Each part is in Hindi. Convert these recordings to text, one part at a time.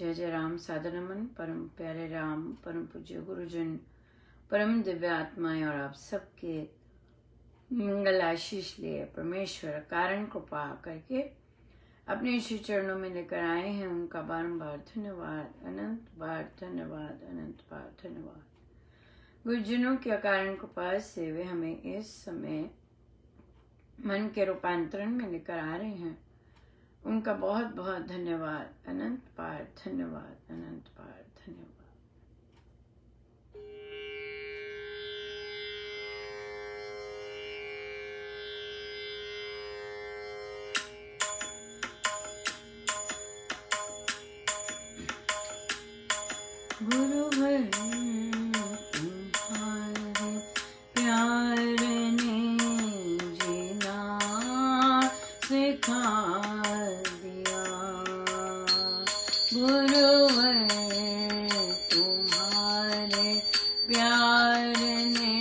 जय जय राम। सादर नमन परम प्यारे राम, परम पूज्य गुरुजन, परम दिव्य आत्माएं और आप सबके मंगल आशीष लिए परमेश्वर कारण कृपा करके अपने श्री चरणों में लेकर आए हैं। उनका बारंबार धन्यवाद, अनंत बार धन्यवाद, अनंत बार धन्यवाद। गुरुजनों की अकारण कृपा से वे हमें इस समय मन के रूपांतरण में लेकर आ रहे हैं। उनका बहुत बहुत धन्यवाद, अनंत बार धन्यवाद, अनंत बार धन्यवाद। गुरुवर तुम्हारे प्यार ने जीना सिखा दिया। गुरुवर तुम्हारे प्यार ने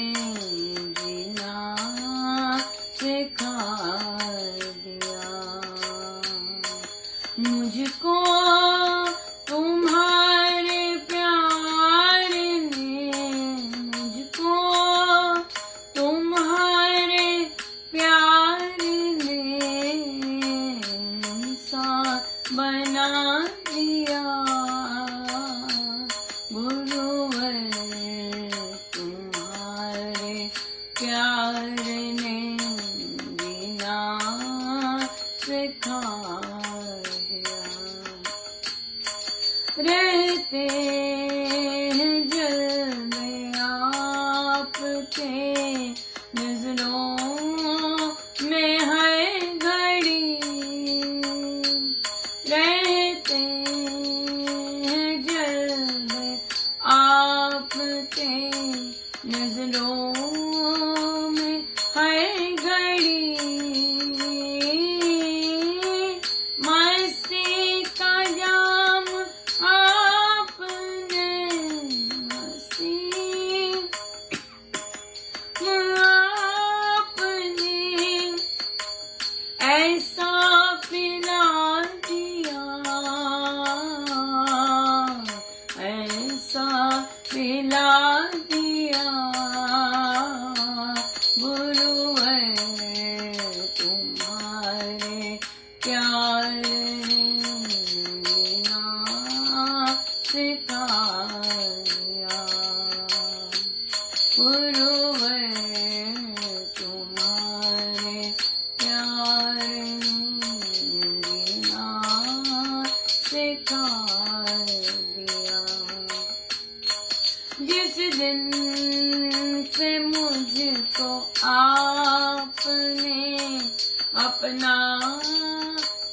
जीना सिखा दिया। मुझको तुम्हारे प्यार ने, मुझको तुम्हारे प्यार ने इंसान बना दिया। गुरुवर तुम्हारे प्यार ने जीना सिखा दिया। रहते हैं जलवे आपके नजरों में हर घड़ी। रहते हैं जलवे आपके नजरों में हर घड़ी। मस्ती का जाम आपने, मस्ती आपने ऐसा पिला दिया, ऐसा पिला दिया। गुरुवर तुम्हारे प्यार ने जीना सिखा दिया। गुरुवर तुम्हारे प्यार ने जीना सिखा दिया। जिस दिन से मुझको आपने अपना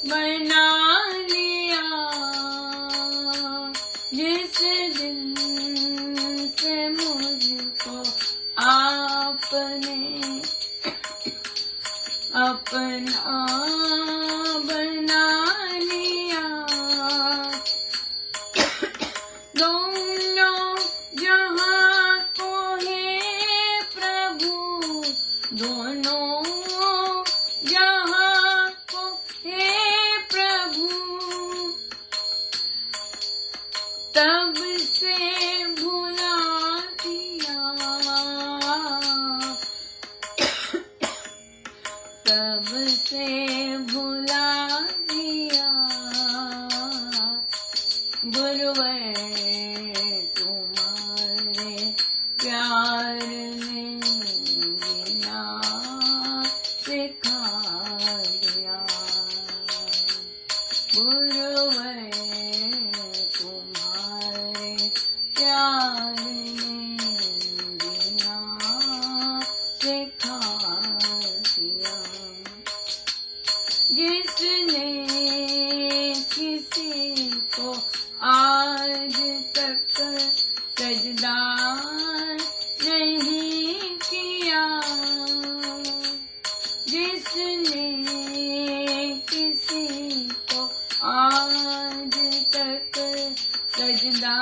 बना लिया, जिस दिन से मुझको आपने अपना बना लिया। दोनों जहां को है प्रभु, दोनों जहां को है प्रभु, तब से भुला दिया, तब से भुला दिया। गुरुवर तुम्हारे प्यार ने जीना सिखा दिया। गुरुवर तुम्हारे प्यार ने जीना सिखा दिया। जिसने किसी को आज तक सजदा नहीं किया, जिसने किसी को आज तक सजदा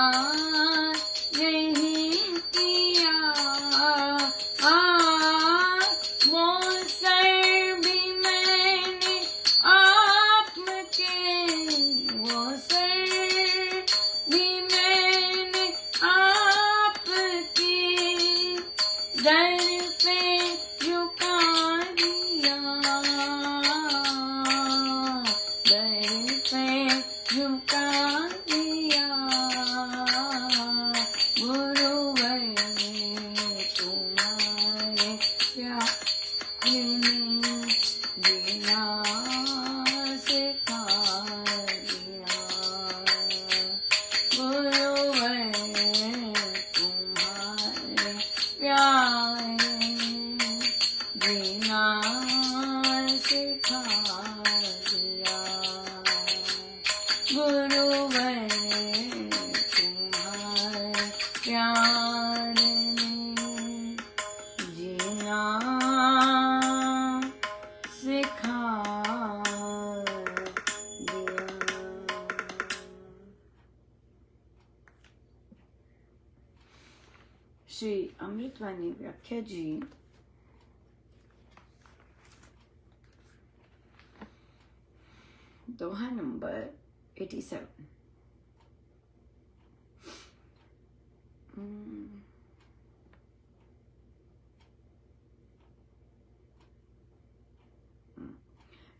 नहीं किया, वो सर भी मैंने आपके, वो सर दिया, गुरुवर ने तुम्हारे प्यार ने जीना सिखा दिया, गुरुवर ने तुम्हारे प्यार ने जीना सिखा दिया, गुरुवर ने तुम्हारे प्यार ने जीना सिखा दिया। श्री अमृतवाणी व्याख्या जी दोहा नंबर 87।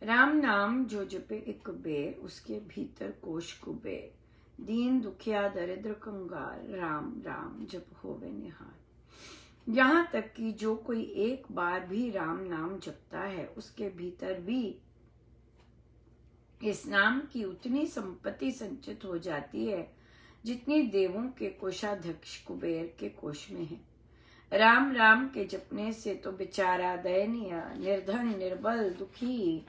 राम नाम जो जपे एक कुबेर, उसके भीतर कोश कुबेर, दीन दुखिया दरिद्र कंगाल, राम राम जप होवे निहाल। यहाँ तक कि जो कोई एक बार भी राम नाम जपता है, उसके भीतर भी इस नाम की उतनी संपत्ति संचित हो जाती है जितनी देवों के कोषाध्यक्ष कुबेर के कोष में है। राम राम के जपने से तो बेचारा दयनीय, निर्धन, निर्बल, दुखी,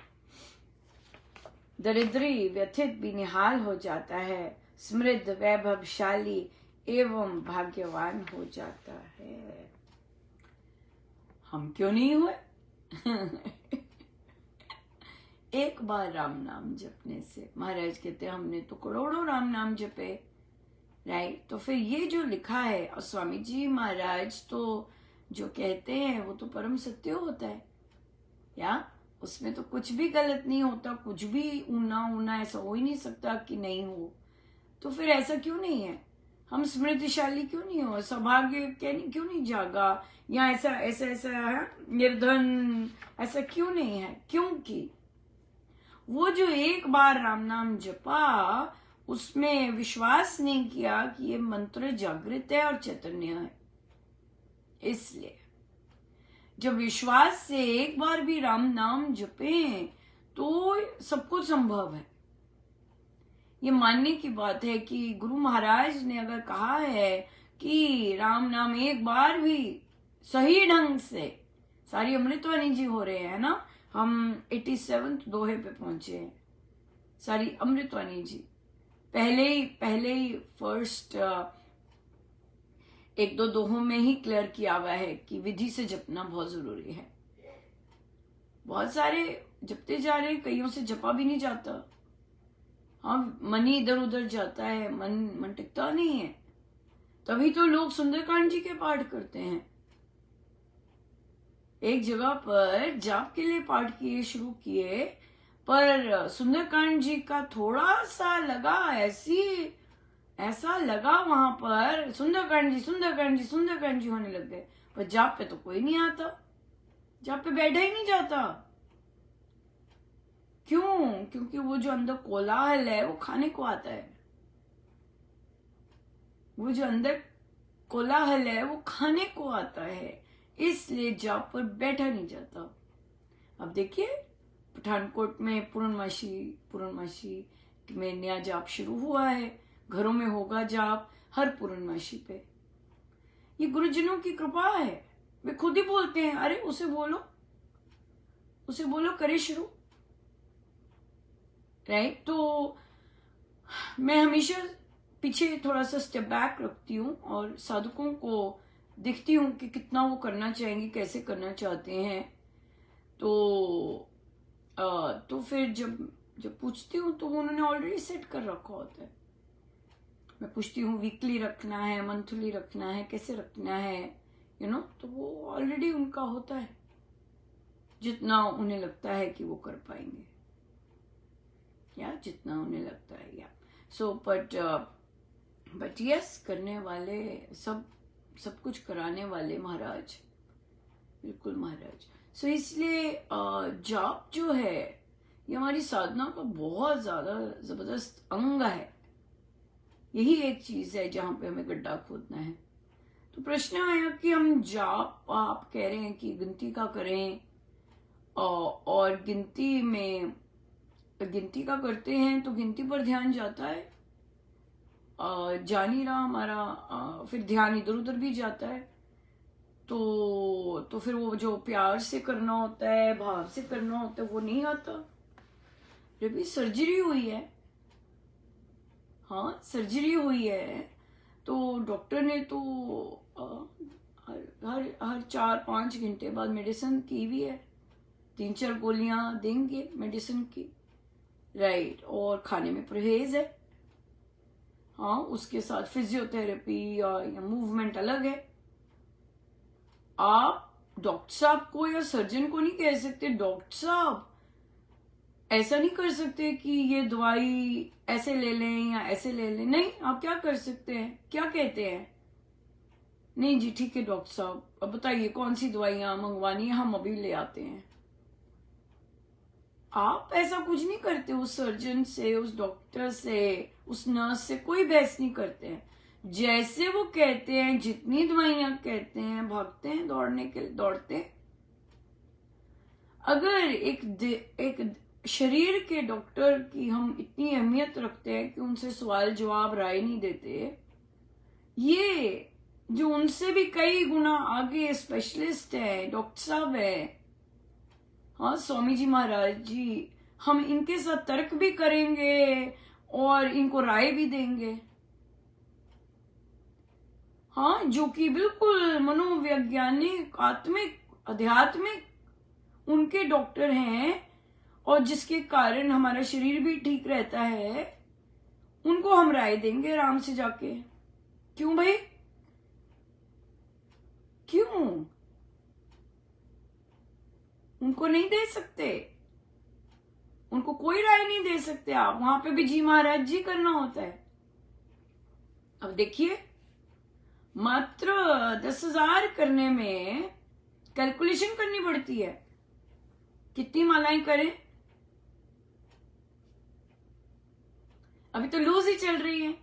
दरिद्री, व्यथित भी निहाल हो जाता है, समृद्ध, वैभवशाली एवं भाग्यवान हो जाता है। हम क्यों नहीं हुए? एक बार राम नाम जपने से, महाराज कहते हैं हमने तो करोड़ों राम नाम जपे, राइट। तो फिर ये जो लिखा है, और स्वामी जी महाराज तो जो कहते हैं वो तो परम सत्य होता है, या उसमें तो कुछ भी गलत नहीं होता, कुछ भी ऊना ऊना ऐसा हो ही नहीं सकता कि नहीं हो। तो फिर ऐसा क्यों नहीं है? हम समृद्धशाली क्यों नहीं हो? सौभाग्य क्यों नहीं जागा? या ऐसा ऐसा ऐसा है निर्धन, ऐसा क्यों नहीं है? क्योंकि वो जो एक बार राम नाम जपा, उसमें विश्वास नहीं किया कि ये मंत्र जागृत है और चैतन्य है। इसलिए जब विश्वास से एक बार भी राम नाम जपे तो सब कुछ संभव है। ये मानने की बात है कि गुरु महाराज ने अगर कहा है कि राम नाम एक बार भी सही ढंग से, सारी अमृतवाणी जी हो रहे हैं ना, हम 87 दोहे पे पहुंचे हैं, सारी अमृतवाणी जी पहले ही फर्स्ट एक दो दोहों में ही क्लियर किया हुआ है कि विधि से जपना बहुत जरूरी है। बहुत सारे जपते जा रहे हैं, कईयों से जपा भी नहीं जाता। हाँ, मन ही इधर उधर जाता है, मन टिकता नहीं है। तभी तो लोग सुंदरकांड जी के पाठ करते हैं। एक जगह पर जाप के लिए पाठ किए, शुरू किए, पर सुंदरकांड जी का थोड़ा सा लगा, ऐसा लगा वहां पर सुंदरकांड जी सुंदरकांड जी सुंदरकांड जी होने लग गए, पर जाप पे तो कोई नहीं आता, जाप पे बैठा ही नहीं जाता। क्यों? क्योंकि वो जो अंदर कोलाहल है वो खाने को आता है, वो जो अंदर कोलाहल है वो खाने को आता है, इसलिए जाप पर बैठा नहीं जाता। अब देखिए पठानकोट में पूर्णमासी में नया जाप शुरू हुआ है, घरों में होगा जाप हर पूर्णमासी पे। ये गुरुजनों की कृपा है, वे खुद ही बोलते हैं, अरे उसे बोलो करे शुरू, राइट। तो मैं हमेशा पीछे थोड़ा सा स्टेप बैक रखती हूँ और साधकों को देखती हूँ कि कितना वो करना चाहेंगे, कैसे करना चाहते हैं। तो फिर जब पूछती हूँ तो वो उन्होंने ऑलरेडी सेट कर रखा होता है। मैं पूछती हूँ वीकली रखना है, मंथली रखना है, कैसे रखना है, तो वो ऑलरेडी उनका होता है, जितना उन्हें लगता है कि वो कर पाएंगे, या जितना उन्हें लगता है, या सो बट यस, करने वाले सब कुछ कराने वाले महाराज, बिल्कुल महाराज। सो इसलिए जाप जो है ये हमारी साधना का बहुत ज्यादा जबरदस्त अंग है, यही एक चीज है जहां पे हमें गड्ढा खोदना है। तो प्रश्न आया कि हम जाप, आप कह रहे हैं कि गिनती का करें, और गिनती का करते हैं तो गिनती पर ध्यान जाता है, जा नहीं रहा हमारा, फिर ध्यान इधर उधर भी जाता है। तो फिर वो जो प्यार से करना होता है, भाव से करना होता है, वो नहीं आता। जब भी सर्जरी हुई है, हाँ सर्जरी हुई है, तो डॉक्टर ने तो हर 4-5 घंटे बाद मेडिसिन की भी है, 3-4 गोलियां देंगे मेडिसिन की, राइट। और खाने में परहेज है, हाँ उसके साथ फिजियोथेरेपी या मूवमेंट अलग है। आप डॉक्टर साहब को या सर्जन को नहीं कह सकते डॉक्टर साहब ऐसा नहीं कर सकते कि ये दवाई ऐसे ले लें या ऐसे ले लें। नहीं, आप क्या कर सकते हैं, क्या कहते हैं, नहीं जी ठीक है डॉक्टर साहब, अब बताइए कौन सी दवाइयां मंगवानी है, हम अभी ले आते हैं। आप ऐसा कुछ नहीं करते, उस सर्जन से, उस डॉक्टर से, उस नर्स से कोई बहस नहीं करते हैं। जैसे वो कहते हैं, जितनी दवाइयां कहते हैं, भागते हैं, दौड़ते हैं। अगर एक शरीर के डॉक्टर की हम इतनी अहमियत रखते हैं कि उनसे सवाल जवाब राय नहीं देते, ये जो उनसे भी कई गुना आगे स्पेशलिस्ट है, डॉक्टर साहब है, हाँ स्वामी जी महाराज जी, हम इनके साथ तर्क भी करेंगे और इनको राय भी देंगे, हाँ जो कि बिल्कुल मनोवैज्ञानिक, आत्मिक, आध्यात्मिक उनके डॉक्टर हैं, और जिसके कारण हमारा शरीर भी ठीक रहता है, उनको हम राय देंगे आराम से जाके। क्यों भाई, क्यों उनको नहीं दे सकते, उनको कोई राय नहीं दे सकते आप, वहां पे भी जी महाराज जी करना होता है। अब देखिए, मात्र 10,000 करने में कैलकुलेशन करनी पड़ती है, कितनी मालाएं करें। अभी तो लूज ही चल रही है,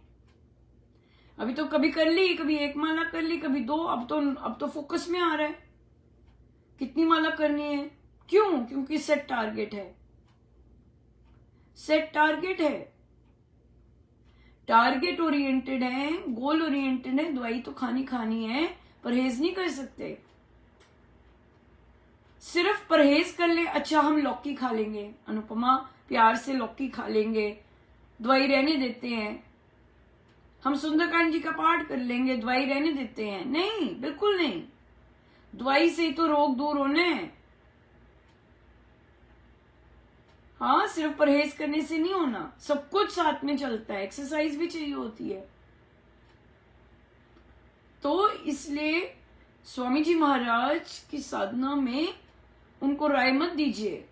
अभी तो कभी कर ली, कभी 1 माला कर ली, कभी 2, अब तो फोकस में आ रहा है कितनी माला करनी है। क्यों? क्योंकि सेट टारगेट है, सेट टारगेट है, टारगेट ओरिएंटेड है, गोल ओरिएंटेड है। दवाई तो खानी है, परहेज नहीं कर सकते। सिर्फ परहेज कर ले, अच्छा हम लौकी खा लेंगे, अनुपमा प्यार से लौकी खा लेंगे, दवाई रहने देते हैं, हम सुंदरकांड जी का पाठ कर लेंगे, दवाई रहने देते हैं। नहीं, बिल्कुल नहीं, दवाई से ही तो रोग दूर होने हैं, हाँ सिर्फ परहेज करने से नहीं होना, सब कुछ साथ में चलता है, एक्सरसाइज भी चाहिए होती है। तो इसलिए स्वामी जी महाराज की साधना में उनको राय मत दीजिए,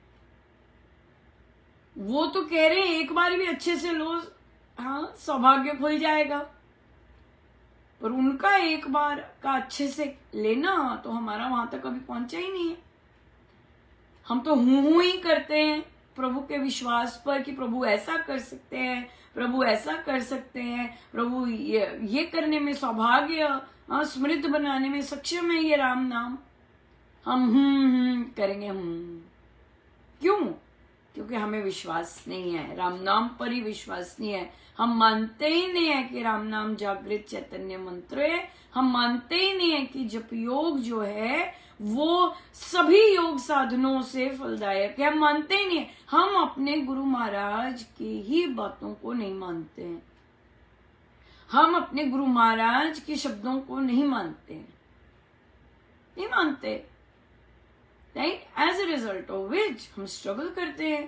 वो तो कह रहे हैं एक बार भी अच्छे से लो, हाँ सौभाग्य खुल जाएगा, पर उनका एक बार का अच्छे से लेना तो हमारा वहां तक कभी पहुंचा ही नहीं है। हम तो हूं ही करते हैं प्रभु के विश्वास पर कि प्रभु ऐसा कर सकते हैं, प्रभु ऐसा कर सकते हैं, प्रभु ये करने में सौभाग्य, हाँ समृद्ध बनाने में सक्षम है ये राम नाम। हम करेंगे, क्यों? क्योंकि हमें विश्वास नहीं है, राम नाम पर ही विश्वास नहीं है। हम मानते ही नहीं है कि राम नाम जागृत चैतन्य मंत्र है, हम मानते ही नहीं है कि जप योग जो है वो सभी योग साधनों से फलदायक है, हम मानते ही नहीं है। हम अपने गुरु महाराज की ही बातों को नहीं मानते हैं, हम अपने गुरु महाराज के शब्दों को नहीं मानते, नहीं मानते, right. As a result of which हम स्ट्रगल करते हैं,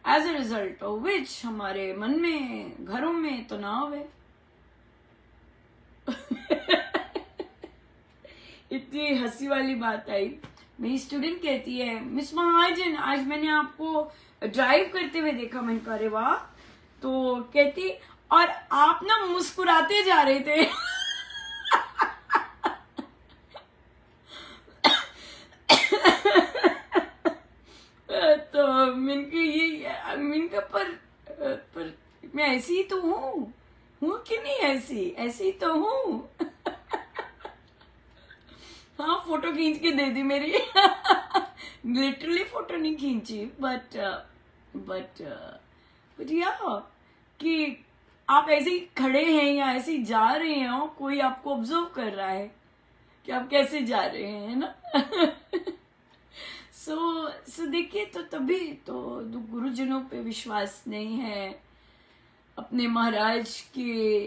as a result of which हमारे मन में, घरों में तनाव है। इतनी हंसी वाली बात आई, मेरी स्टूडेंट कहती है मिस महाजन आज मैंने आपको ड्राइव करते हुए देखा। मैंने कहा अरे वाह, तो कहती और आप ना मुस्कुराते जा रहे थे। तो मिनका पर मैं ऐसी ही तो हूँ हूँ कि नहीं ऐसी? ऐसी तो हूँ। हाँ, फोटो खींच के दे दी मेरी। लिटरली फोटो नहीं खींची, बट या कि आप ऐसे ही खड़े हैं या ऐसे ही जा रहे हैं और कोई आपको ऑब्जर्व कर रहा है कि आप कैसे जा रहे हैं, है ना? सो देखिए, तो तभी तो गुरुजनों पे विश्वास नहीं है, अपने महाराज के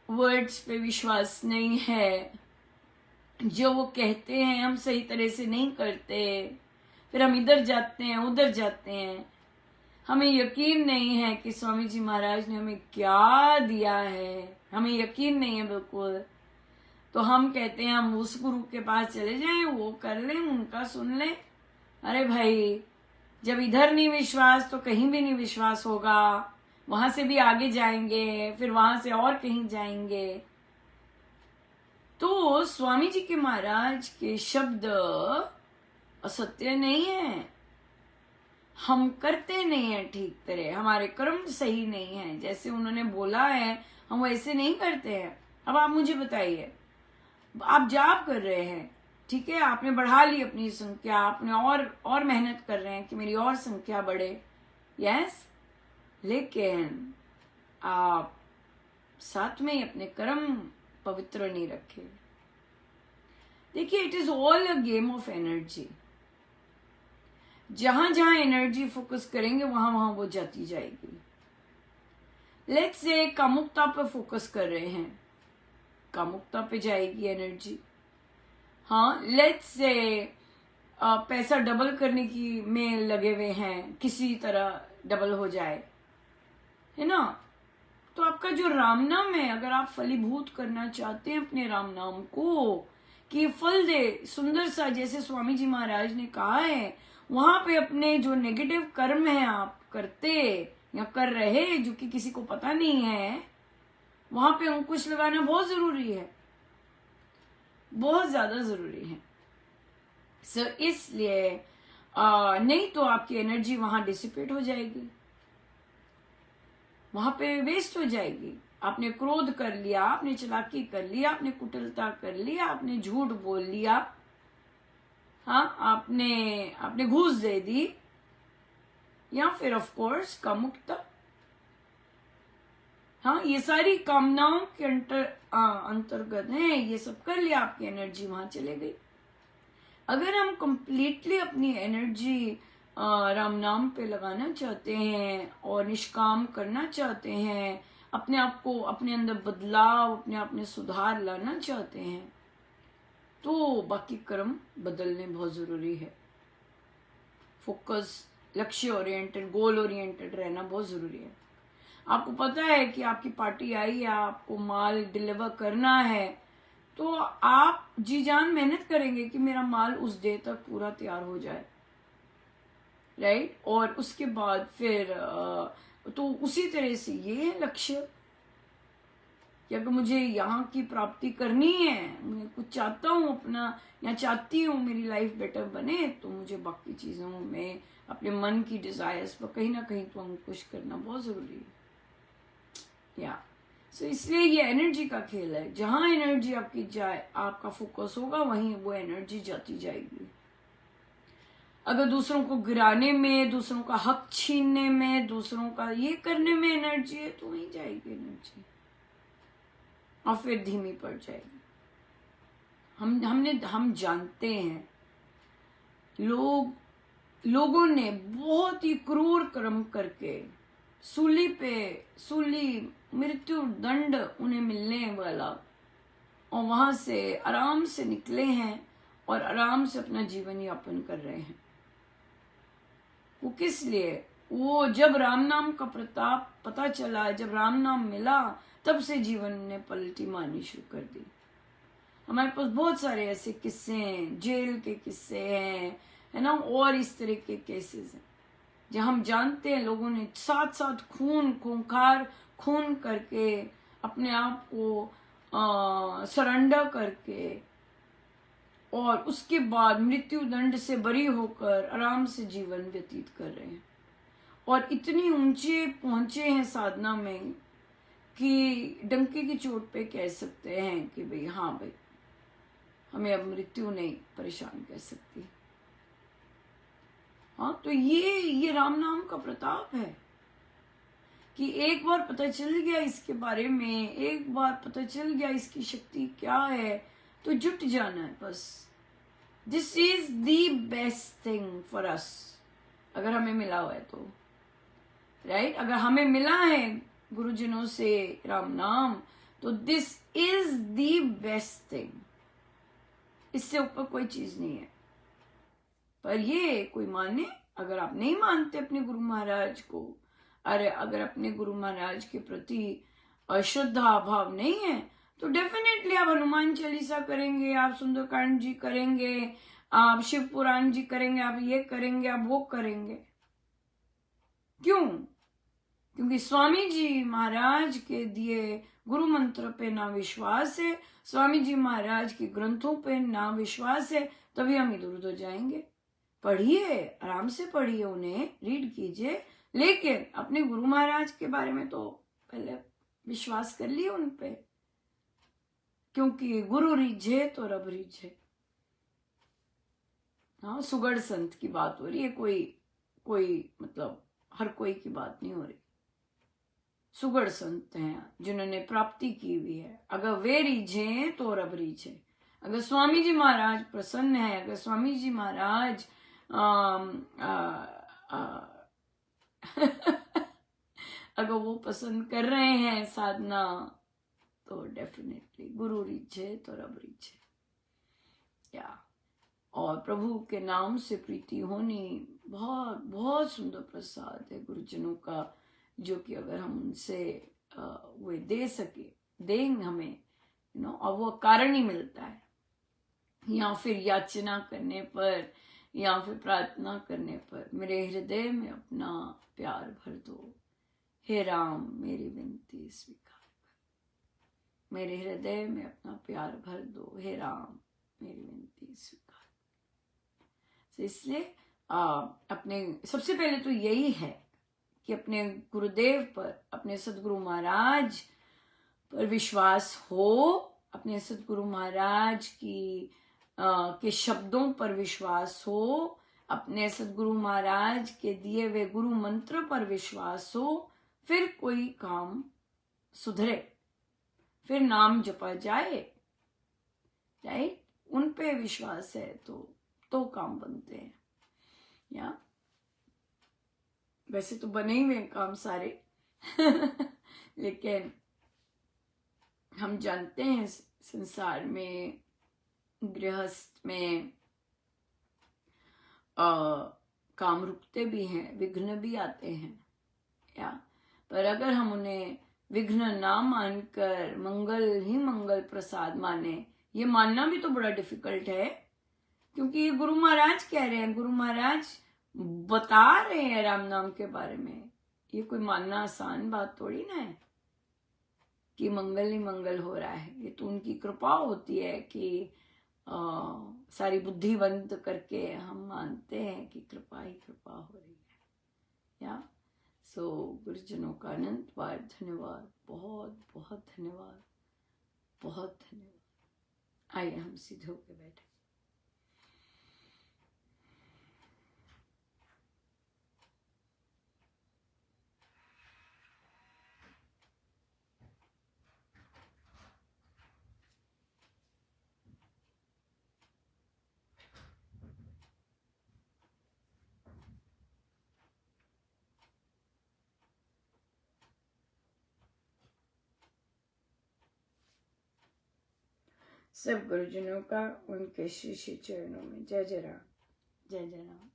वर्ड्स पे विश्वास नहीं है, जो वो कहते हैं हम सही तरह से नहीं करते, फिर हम इधर जाते हैं उधर जाते हैं, हमें यकीन नहीं है कि स्वामी जी महाराज ने हमें क्या दिया है, हमें यकीन नहीं है बिल्कुल। तो हम कहते हैं हम उस गुरु के पास चले जाएं, वो कर लें, उनका सुन लें। अरे भाई, जब इधर नहीं विश्वास तो कहीं भी नहीं विश्वास होगा। वहां से भी आगे जाएंगे, फिर वहां से और कहीं जाएंगे। तो स्वामी जी के महाराज के शब्द असत्य नहीं है। हम करते नहीं है ठीक तरह, हमारे कर्म सही नहीं है, जैसे उन्होंने बोला है हम वैसे नहीं करते हैं। अब आप मुझे बताइए, आप जाप कर रहे हैं, ठीक है, आपने बढ़ा ली अपनी संख्या, आपने और मेहनत कर रहे हैं कि मेरी और संख्या बढ़े, यस, लेकिन आप साथ में अपने कर्म पवित्र नहीं रखे। देखिए, it is all a game of energy. जहां जहां एनर्जी फोकस करेंगे वहां वहां वो जाती जाएगी। लेट्स से कामुकता पर फोकस कर रहे हैं, कामुकता पे जाएगी एनर्जी। हाँ, लेट्स से पैसा डबल करने की में लगे हुए हैं, किसी तरह डबल हो जाए, है ना? तो आपका जो राम नाम है, अगर आप फलीभूत करना चाहते हैं अपने राम नाम को कि फल दे सुंदर सा, जैसे स्वामी जी महाराज ने कहा है, वहां पे अपने जो नेगेटिव कर्म है आप करते या कर रहे, जो कि किसी को पता नहीं है, वहां पे अंकुश लगाना बहुत जरूरी है, बहुत ज्यादा जरूरी है। सो इसलिए नहीं तो आपकी एनर्जी वहां डिसिपेट हो जाएगी, वहां पे वेस्ट हो जाएगी। आपने क्रोध कर लिया, आपने चालाकी कर लिया, आपने कुटिलता कर लिया, आपने झूठ बोल लिया, हाँ, आपने घूस दे दी, या फिर ऑफ कोर्स कामुकता, हाँ, ये सारी कामनाओं के अंतर्गत है, ये सब कर लिया, आपकी एनर्जी वहां चले गई। अगर हम कंप्लीटली अपनी एनर्जी राम नाम पे लगाना चाहते हैं और निष्काम करना चाहते हैं, अपने आप को, अपने अंदर बदलाव, अपने आप में सुधार लाना चाहते हैं, तो बाकी कर्म बदलने बहुत जरूरी है। फोकस, लक्ष्य ओरिएंटेड, गोल ओरिएंटेड रहना बहुत जरूरी है। आपको पता है कि आपकी पार्टी आई है, आपको माल डिलीवर करना है, तो आप जी जान मेहनत करेंगे कि मेरा माल उस डे तक पूरा तैयार हो जाए, राइट? और उसके बाद फिर तो उसी तरह से ये है लक्ष्य कि अगर मुझे यहाँ की प्राप्ति करनी है, मैं कुछ चाहता हूँ अपना, या चाहती हूँ मेरी लाइफ बेटर बने, तो मुझे बाकी चीजों में अपने मन की डिजायर्स पर कहीं ना कहीं तो अंकुश करना बहुत जरूरी है, या सो इसलिए ये एनर्जी का खेल है। जहां एनर्जी आपकी जाए, आपका फोकस होगा, वहीं वो एनर्जी जाती जाएगी। अगर दूसरों को गिराने में, दूसरों का हक छीनने में, दूसरों का ये करने में एनर्जी है, तो वहीं जाएगी एनर्जी और फिर धीमी पड़ जाएगी। हम जानते हैं लोगों ने बहुत ही क्रूर कर्म करके सूली मृत्यु दंड उन्हें मिलने वाला, और वहां से आराम से निकले हैं और आराम से अपना जीवन यापन कर रहे हैं। वो किस लिए? वो जब राम नाम का प्रताप पता चला, जब राम नाम मिला, तब से जीवन ने पलटी मारनी शुरू कर दी। हमारे पास बहुत सारे ऐसे किस्से हैं, जेल के किस्से हैं, है ना, और इस तरह के केसेस हैं जहां हम जानते हैं लोगों ने साथ साथ खून करके अपने आप को सरेंडर करके, और उसके बाद मृत्यु दंड से बरी होकर आराम से जीवन व्यतीत कर रहे हैं, और इतनी ऊंचे पहुंचे हैं साधना में कि डंके की चोट पे कह सकते हैं कि भाई हाँ भाई, हमें अब मृत्यु नहीं परेशान कर सकती। हाँ, तो ये राम नाम का प्रताप है कि एक बार पता चल गया इसके बारे में, एक बार पता चल गया इसकी शक्ति क्या है, तो जुट जाना है बस। This is the best thing for us, अगर हमें मिला हुआ है तो, राइट? अगर हमें मिला है गुरुजनों से राम नाम, तो this is the best thing, इससे ऊपर कोई चीज नहीं है। पर ये कोई माने, अगर आप नहीं मानते अपने गुरु महाराज को, अरे अगर अपने गुरु महाराज के प्रति श्रद्धा भाव नहीं है, तो डेफिनेटली आप हनुमान चालीसा करेंगे, आप सुंदरकांड जी करेंगे, आप शिव पुराण जी करेंगे, आप ये करेंगे, आप वो करेंगे। क्यों? क्योंकि स्वामी जी महाराज के दिए गुरु मंत्र पे ना विश्वास है, स्वामी जी महाराज के ग्रंथों पे ना विश्वास है, तभी हम इधर उधर जाएंगे। पढ़िए, आराम से पढ़िए, उन्हें रीड कीजिए, लेकिन अपने गुरु महाराज के बारे में तो पहले विश्वास कर लिए उन पे, क्योंकि गुरु रीझे तो रब रीझे। हाँ, सुगढ़ संत की बात हो रही है, कोई मतलब हर कोई की बात नहीं हो रही। सुगढ़ संत हैं जिन्होंने प्राप्ति की हुई है, अगर वे रीझे तो रब रीझे। अगर स्वामी जी महाराज प्रसन्न है, अगर स्वामी जी महाराज अगर वो पसंद कर रहे हैं साधना, तो डेफिनेटली गुरु रीझे तो रब रीझे। या और प्रभु के नाम से प्रीति होनी बहुत बहुत सुंदर प्रसाद है गुरुजनों का, जो कि अगर हम उनसे वे दे सके, देंगे हमें, और वो कारण ही मिलता है, या फिर याचना करने पर, या फिर प्रार्थना करने पर, मेरे हृदय में अपना प्यार भर दो, हे राम मेरी विनती स्वीकार कर। मेरे हृदय में अपना प्यार भर दो, हे राम मेरी विनती स्वीकार। इसलिए अपने सबसे पहले तो यही है कि अपने गुरुदेव पर, अपने सदगुरु महाराज पर विश्वास हो, अपने सदगुरु महाराज की के शब्दों पर विश्वास हो, अपने सदगुरु महाराज के दिए हुए गुरु मंत्र पर विश्वास हो, फिर कोई काम सुधरे, फिर नाम जपा जाए, राइट? उन पे विश्वास है तो काम बनते हैं। या वैसे तो बने ही हुए काम सारे लेकिन हम जानते हैं संसार में, गृहस्थ में काम रुकते भी हैं, विघ्न भी आते हैं। या पर अगर हम उन्हें विघ्न ना मानकर मंगल ही मंगल प्रसाद माने, ये मानना भी तो बड़ा डिफिकल्ट है, क्योंकि ये गुरु महाराज कह रहे हैं, गुरु महाराज बता रहे हैं राम नाम के बारे में। ये कोई मानना आसान बात थोड़ी ना है कि मंगल ही मंगल हो रहा है। ये तो उनकी कृपा होती है कि सारी बुद्धि बंद करके हम मानते हैं कि कृपा ही कृपा हो रही है। या सो गुरुजनों का अनंत बार धन्यवाद, बहुत बहुत धन्यवाद, बहुत धन्यवाद। आइए हम सीधे होके बैठे। सब गुरुजनों का उनके श्री श्री चरणों में जय जय राम, जय जय राम।